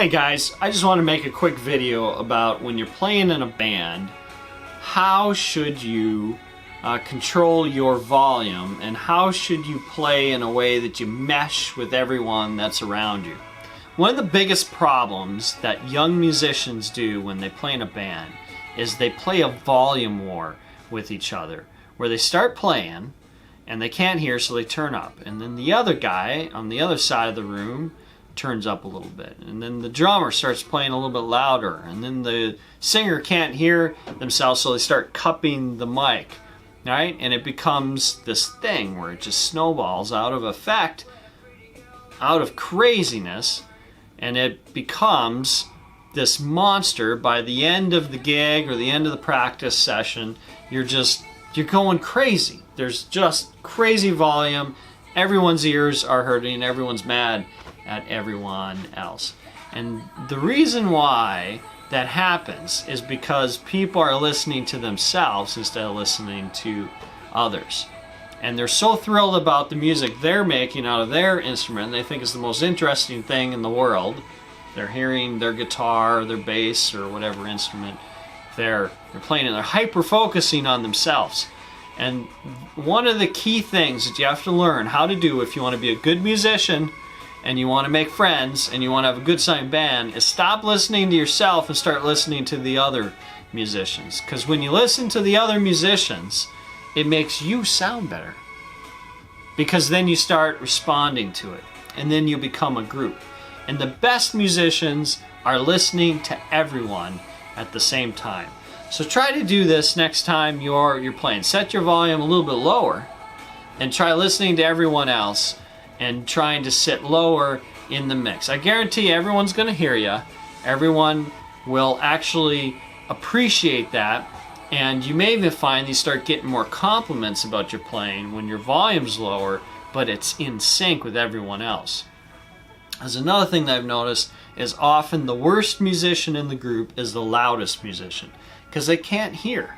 Hey guys, I just want to make a quick video about when you're playing in a band, how should you control your volume and how should you play in a way that you mesh with everyone that's around you. One of the biggest problems that young musicians do when they play in a band is they play a volume war with each other, where they start playing and they can't hear, so they turn up, and then the other guy on the other side of the room turns up a little bit, and then the drummer starts playing a little bit louder, and then the singer can't hear themselves, so they start cupping the mic, right? And it becomes this thing where it just snowballs out of effect, out of craziness, and it becomes this monster. By the end of the gig or the end of the practice session, you're going crazy. There's just crazy volume, everyone's ears are hurting, everyone's mad at everyone else. And the reason why that happens is because people are listening to themselves instead of listening to others. And they're so thrilled about the music they're making out of their instrument, they think it's the most interesting thing in the world. They're hearing their guitar or their bass or whatever instrument they're playing, and they're hyper-focusing on themselves. And one of the key things that you have to learn how to do if you want to be a good musician and you want to make friends and you want to have a good sounding band is stop listening to yourself and start listening to the other musicians. Because when you listen to the other musicians, it makes you sound better. Because then you start responding to it, and then you become a group. And the best musicians are listening to everyone at the same time. So try to do this next time you're playing. Set your volume a little bit lower and try listening to everyone else and trying to sit lower in the mix. I guarantee everyone's going to hear you. Everyone will actually appreciate that, and you may even find you start getting more compliments about your playing when your volume's lower, but it's in sync with everyone else. There's another thing that I've noticed is often the worst musician in the group is the loudest musician, because they can't hear,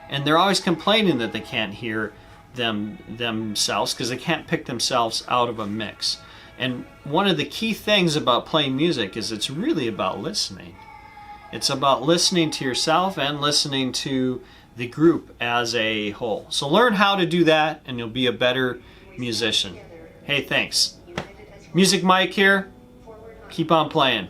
and they're always complaining that they can't hear themselves because they can't pick themselves out of a mix. And one of the key things about playing music is it's really about listening. It's about listening to yourself and listening to the group as a whole. So learn how to do that and you'll be a better musician. Hey, thanks. Music Mike here. Keep on playing.